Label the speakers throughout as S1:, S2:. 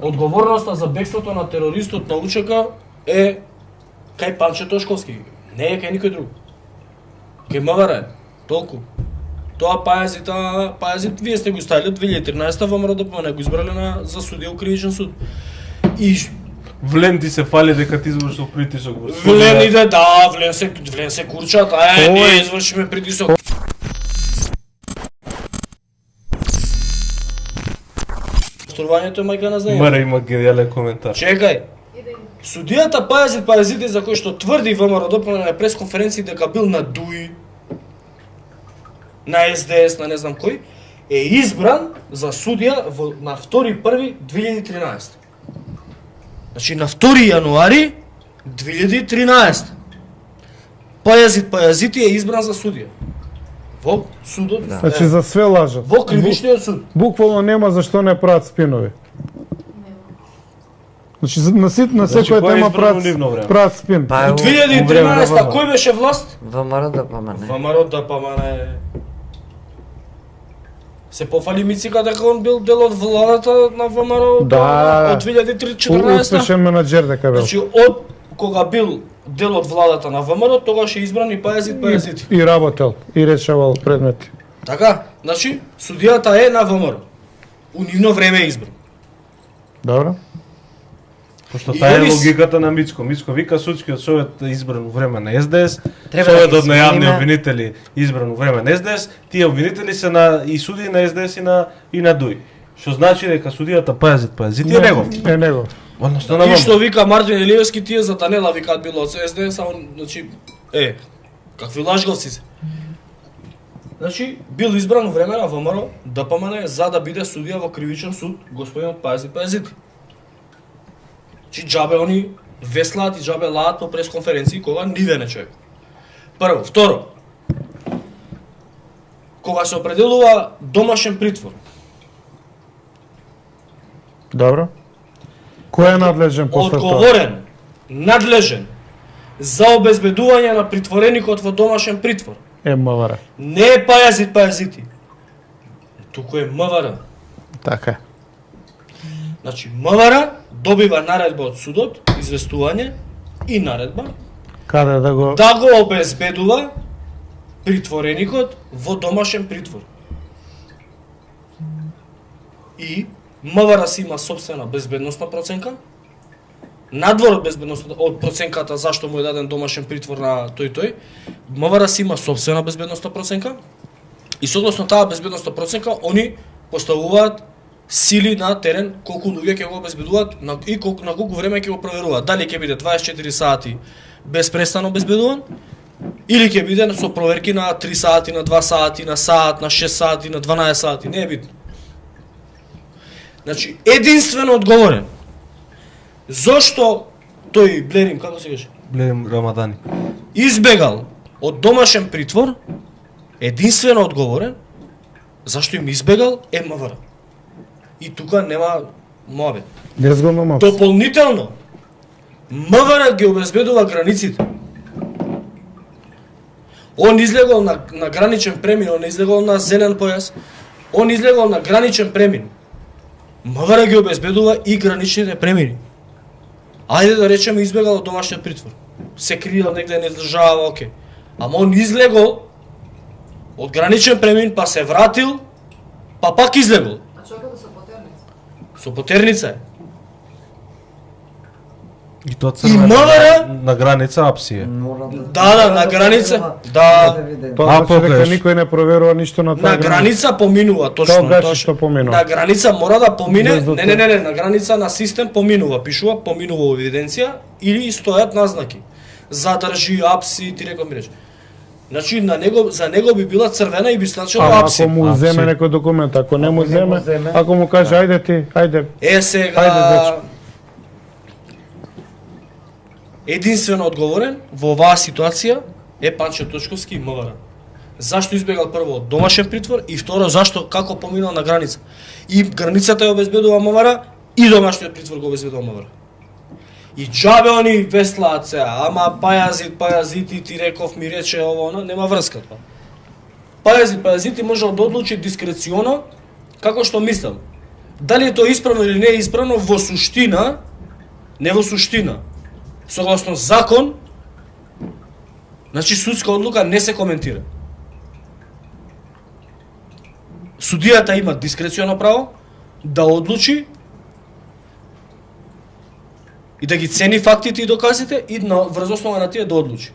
S1: одговорноста за бегството на терористот на УЧК е кај Панче Тошковски, не е кај никој друг. Кај МВР, толку. Тоа пајазит, вие сте го ставили 2013 ВМРО ДПМН го избрале за судија у кривичен суд. И
S2: Влен ти се фали дека ти извршил притисок.
S1: Влен иде, да, Влен се курчат, ние извршиме притисок. Повторувањето е мајка на знаење.
S2: Мара има гениален коментар.
S1: Чекај. Судијата Пајазит за кој што тврди ВМРО ДПМН на пресконференција дека бил на ДУИ, на СДС, на не знам кој, е избран за судија на 2.1.2013. Значи на 2 јануари 2013. Пајазит е избран за судија. Во судот.
S3: Да. Значи за све лажат.
S1: Во кривичниот суд.
S3: Буквално нема зашто не прават спинови. Значи на секоја тема прават спин.
S1: 2013 кој беше власт?
S4: ВМРО ДПМН.
S1: ВМРО ДПМН. Се пофали Мицика дека он бил дел од владата на ВМРО од 2014.
S3: Успешен менаџер дека бил.
S1: Значи од кога бил дел од владата на ВМРО, тогаш е избран и Пајазит.
S3: И работел, и решавал предмети.
S1: Така, значи судијата е на ВМРО. У нивно време е избран.
S3: Добро.
S2: Пошто таа е логиката на Мицко. Мицко вика судскиот совет избран во време на СДС, советот на јавни обвинители избран во време на СДС, тие обвинители се на и судии на СДС и на ДУИ. Што значи дека судијата Пајазит е негов.
S3: Е негов.
S1: И што вика Мартин Елиевски, тие за Данела викаат било од СДС, а он, значи, какви лажговци се. Значи, бил избран во време на ВМРО ДПМН за да биде судија во кривичен суд господинот Пајазит. Чи џабе они веслаат и џабе лаат по пресконференции кога ниве не човек. Прво, второ. Кога се определува домашен притвор.
S3: Добро. Кој е надлежен после тоа?
S1: Одговорен, надлежен за обезбедување на притвореникот во домашен притвор.
S3: Е МВР.
S1: Не е Пајазити. Туку е МВР.
S3: Така е.
S1: Значи МВР добива наредба од судот, известување и наредба
S3: Каде да го
S1: обезбедува притвореникот во домашен притвор. И МВР си има сопствена безбедносна проценка, надвор од безбедносната од проценката зашто му е даден домашен притвор на тој, МВР си има сопствена безбедносна проценка и согласно таа безбедносна проценка они поставуваат сили на терен, колку луѓе ќе го обезбедуваат и на колку време ќе го проверуваат. Дали ќе биде 24 сати безпрестано обезбедуван или ќе биде со проверки на 3 сати, на 2 сати, на сат, на 6 сати, на 12 сати, не е битно. Значи, единствено одговорен. Зошто тој Блерим, како се каже?
S2: Блерим Рамадани.
S1: Избегал од домашен притвор, единствено одговорен, зашто им избегал е МВР. И тука нема моабет. Дополнително, МВР ги обезбедува границите. Он излегол на граничен премин, он излегол на зелен појас, он излегол на граничен премин. МВР ги обезбедува и граничните премини. Ајде да речеме избегал од домашниот притвор. Се криел негде, не држава, окей. Ама он излегол од граничен премин, па се вратил, па пак излегол.
S5: А човекот со потерница?
S1: Со потерница е.
S2: И тоа
S1: МВР
S2: на граница Апсија.
S1: Да, на граница. Да.
S3: Тоа значи дека никој не проверува ништо на таа
S1: граница. На граница поминува, точно. На граница мора да помине, не, на граница на систем поминува, пишува поминува во евиденција или стојат назнаки. Задржи Апси, ти реков ми рече. Значи за него би била црвена и би значило Апси.
S3: Ако му земе некој документ, ако не му земе, ако му каже ајде ти, ајде.
S1: Сега единствено одговорен во оваа ситуација е Панче Тошковски и МВР. Зашто избегал прво од домашен притвор и второ зашто како поминал на граница. И границата ја обезбедува МВР и домашниот притвор го обезбедува МВР. И џабе они веслаат се, ама Пајазити ти реков ми рече ово, нема врска тоа. Пајазити можел да одлучи дискреционо како што мислел. Дали е тоа исправно или не е исправно, во суштина, не во суштина, согласно закон, значи судска одлука не се коментира. Судијата има дискреционо право да одлучи и да ги цени фактите и доказите и врз основа на тие да одлучи.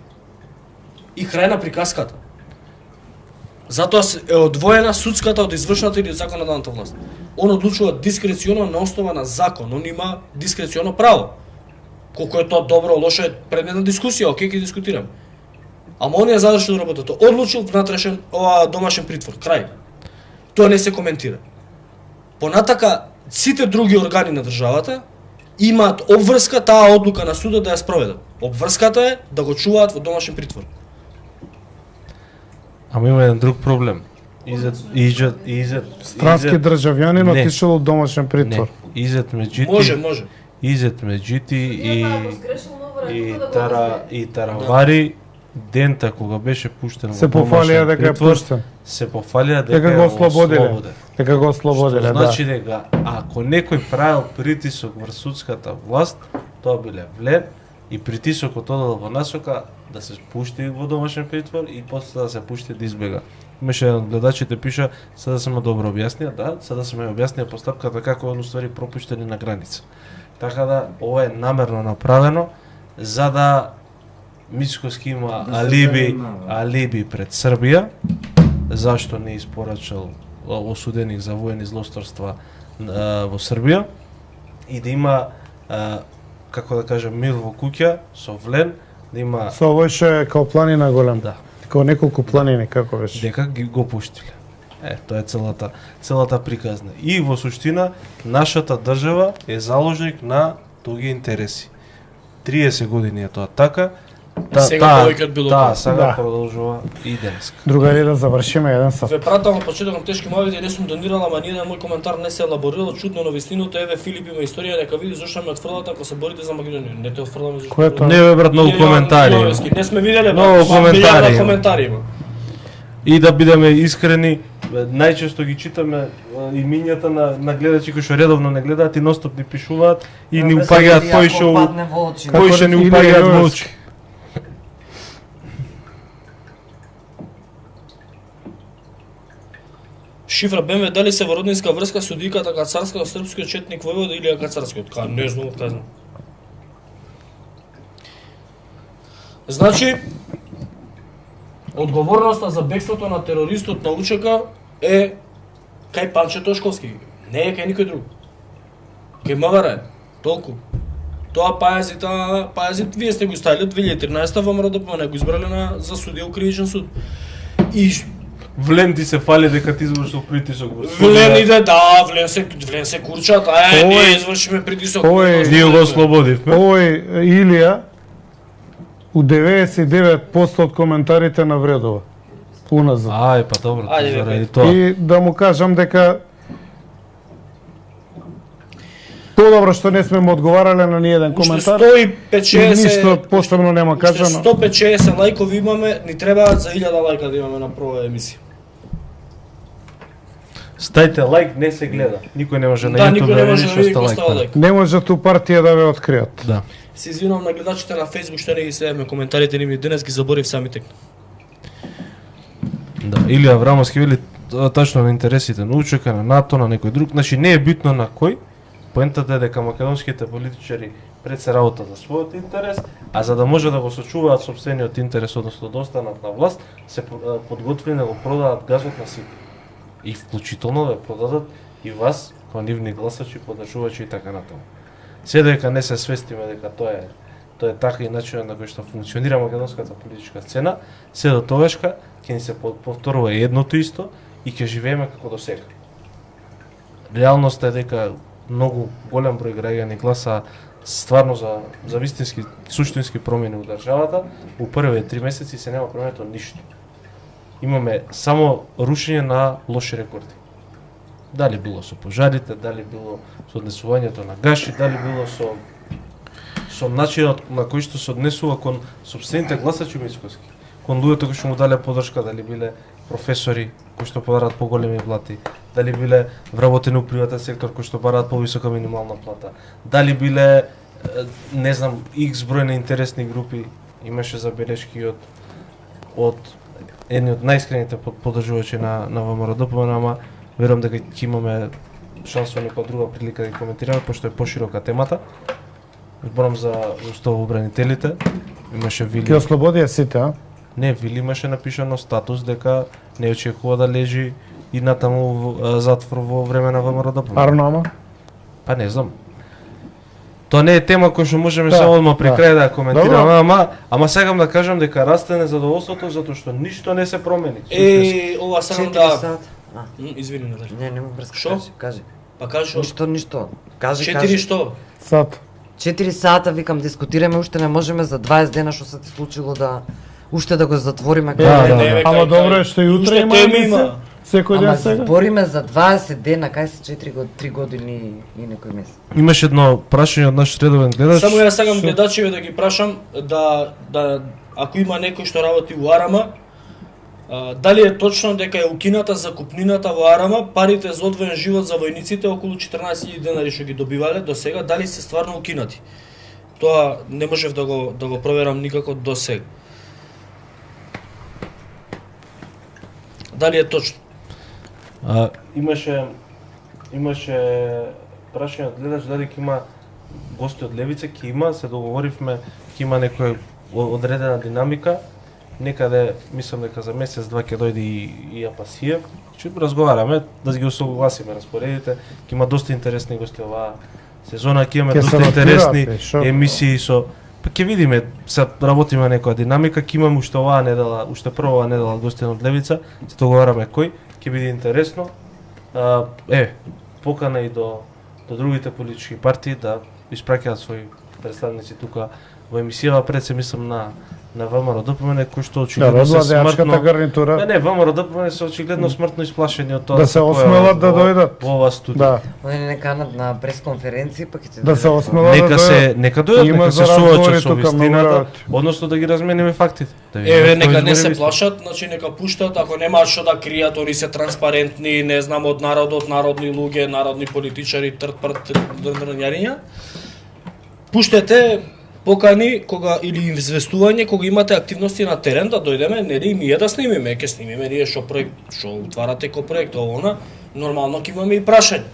S1: И крај на приказката. Затоа е одвоена судската од извршната или од законодавната власт. Он одлучува дискреционо на основа на закон, он има дискреционо право. Колку е тоа добро, лошо е предмет на дискусија, окей, ќе дискутираме. Ама он ја задржал работата, одлучил внатрешен домашен притвор, крај. Тоа не се коментира. Понатака, сите други органи на државата имаат обврска таа одлука на судот да ја спроведат. Обврската е да го чуваат во домашен притвор.
S2: Ама има еден друг проблем.
S3: Странски државјанин отишол од домашен притвор.
S2: Не, изет меѓути.
S1: Може.
S2: Изет меѓути и Таравари дента кога беше пуштен
S3: се пофалија дека е пуштен.
S2: Се пофалија дека
S3: го ослободиле. Дека го ослободиле, да.
S2: Значи дека ако некој правил притисок врз судската власт, тоа биле влен и притисокот одел во насока да се пушти во домашен притвор и после да се пушти да избега. Имаше еден од гледачите пиша, сега се ме добро објаснија, да, сега се ме објаснија постапката како е уствари пропуштени на граница. Така да ова е намерно направено за да Мицкоски има алиби пред Србија, зашто не испорачал осуденик за воени злосторства во Србија и да има како да кажем мир во куќа со влен, да има
S3: со овој ше као планина голем.
S2: Да.
S3: Како неколку планини како беше.
S2: Дека ги го пуштиле. Тоа е целата приказна. И во суштина нашата држава е заложник на тоги интереси. 30 години е тоа така.
S1: Сега повеќе од било кога.
S2: Сега продолжува и денеска.
S3: Другари, да завршиме еден саф.
S1: Ве пратам на почетокот на тешки мовите, не сум донирала, ама ниеден мој коментар не се елаборирал, чудно на вистиното, еве Филип има историја, нека види зошто ме отфрлате ако се борите за Македонија. Не те отфрламе зашто.
S3: Кое тоа?
S2: Не бе брат, многу коментари.
S1: Не сме виделе
S2: многу
S1: коментари има.
S2: И да бидеме искрени, најчесто ги читаме имињата на гледачи кои што редовно не гледаат и ностоп ни пишуваат и ни упаѓаат кои што ни упаѓаат во очи.
S1: Шифра БМВ, дали се во роднинска врска судиката Кацарска, српскиот четник војвода или Кацарскиот? Не знам, казнам. Значи, одговорноста за бегството на терористот на УЧК е кај Панче Тошковски, не е кај никој друг. Кај МВР, толку. Тоа пајазит, вие сте го ставили 2013 во МРДП, не го избрале за судија у кривичен суд. И
S2: Влен ти се фали дека ти извршил притисок во судија.
S1: Влен иде, да, Влен се курчат, ние извршиме притисок.
S2: Ние го ослободивме.
S3: Овој Илија у 99% од коментарите на вредува. Уназад.
S2: Па добро, заради
S3: тоа. И да му кажам дека подобро што не сме му одговарале на ниеден коментар.
S1: 150-60
S3: ништо посебно нема кажано.
S1: 150 лајкови имаме, ни требаат за 1000 лајка да имаме на прва емисија.
S2: Стајте лайк, не се гледа. Никој не може на YouTube да види што сте лайк.
S3: Не може ту партија да ве откријат.
S2: Да.
S1: Се извинувам на гледачите на Facebook што не ги следиме коментарите ними, денес ги заборив сами текна.
S2: Да, Илија Аврамовски вели тачно на интересите на УЧК, на НАТО, на некој друг. Значи не е битно на кој. Поентата е дека македонските политичари пред се работа за својот интерес, а за да може да го сочуваат сопствениот интерес, односно да останат на власт, се подготвени да го продадат газот на сите. И вклучително да продадат и вас, како нивни гласачи, подржувачи и така натаму. Се дека не се свестиме дека тоа е така и начинот на кој што функционира македонската политичка сцена, се до тогашка ќе ни се повторува едното исто и ќе живееме како до сега. Реалноста е дека многу голем број граѓани гласа стварно за вистински, суштински промени во државата. У првите 3 месеци се нема променето ништо. Имаме само рушење на лоши рекорди. Дали било со пожарите, дали било со однесувањето на гаши, дали било со начинот на кој што се однесува кон сопствените гласачи мицкоски, кон луѓето кои што му дале подршка, дали биле професори кои што подарат поголеми плати, дали биле вработени у приватен сектор кои што бараат повисока минимална плата, дали биле не знам X број на интересни групи, имаше забелешки од едни од најискрените поддржувачи на ВМРО-ДПМН, ама верувам дека ќе имаме шанса некоја друга прилика да ги коментираме, пошто е поширока темата. Зборам за уставобранителите, имаше Вили.
S3: Ќе ослободија сите, а?
S2: Не, Вили имаше напишано статус дека не очекува да лежи и натаму затвор во време на ВМРО-ДПМН.
S3: Арно,
S2: Па не знам. Тоа не е тема која што можеме се одма при крај да ја коментираме, ама сакам да кажам дека расте незадоволството затоа што ништо не се промени.
S1: Ова сакам да извини, Натали.
S4: Не му брзка.
S1: Шо?
S4: Кажи.
S1: Па кажи
S4: Ништо. Кажи.
S1: 4 што?
S3: Сат.
S4: 4 сата викам дискутираме, уште не можеме за 20 дена што се ти случило да уште да го затвориме.
S3: Ама добро е што и утре има емисија. Секој ден
S4: Ама
S3: сега.
S4: збориме за 20 дена, кај се 3 години и некој месец.
S2: Имаше едно прашање од наш редовен гледач.
S1: Само ја сакам гледачите да ги прашам да ако има некој што работи во Арама, дали е точно дека е укината закупнината во Арама, парите за одвоен живот за војниците околу 14.000 денари што ги добивале до сега, дали се стварно укинати? Тоа не можев да го проверам никако до сега. Дали е точно?
S2: Имаше прашање од гледач дали ќе има гости од Левица, ќе има, се договоривме, ќе има некоја одредена динамика. Некаде, мислам дека за месец-два ќе дојде и Апасиев. Ќе разговараме, да ги усогласиме распоредите. Ќе има доста интересни гости оваа сезона, ќе имаме доста интересни емисии со... Па ќе видиме, се работиме некоја динамика, ќе имаме уште оваа недела, уште прва недела гостин од Левица, се договараме кој, ќе биде интересно. Покана и до другите политички партии да испраќаат своји представници тука во емисијава, пред се мислам на ВМРО-ДПМН кој што очигледно се смртно
S3: гарнитура.
S2: Не, ВМРО-ДПМН се очигледно смртно исплашени од тоа
S3: да се осмелат да дојдат
S2: во оваа студија.
S4: Они не канат на пресконференции, па ќе
S3: да се осмелат
S2: нека дојдат, нека се соочат со вистината, односно да ги размениме фактите.
S1: Нека не се плашат, значи нека пуштат, ако немаат што да кријат, они се транспарентни, не знам, од народот, народни луѓе, народни политичари, трт-прт-дрнјариња. Пуштете покани кога или известување кога имате активности на терен да дојдеме, нели и ние да снимиме, ќе снимиме ние што проект, што утварате ко проект, нормално ќе имаме и прашање.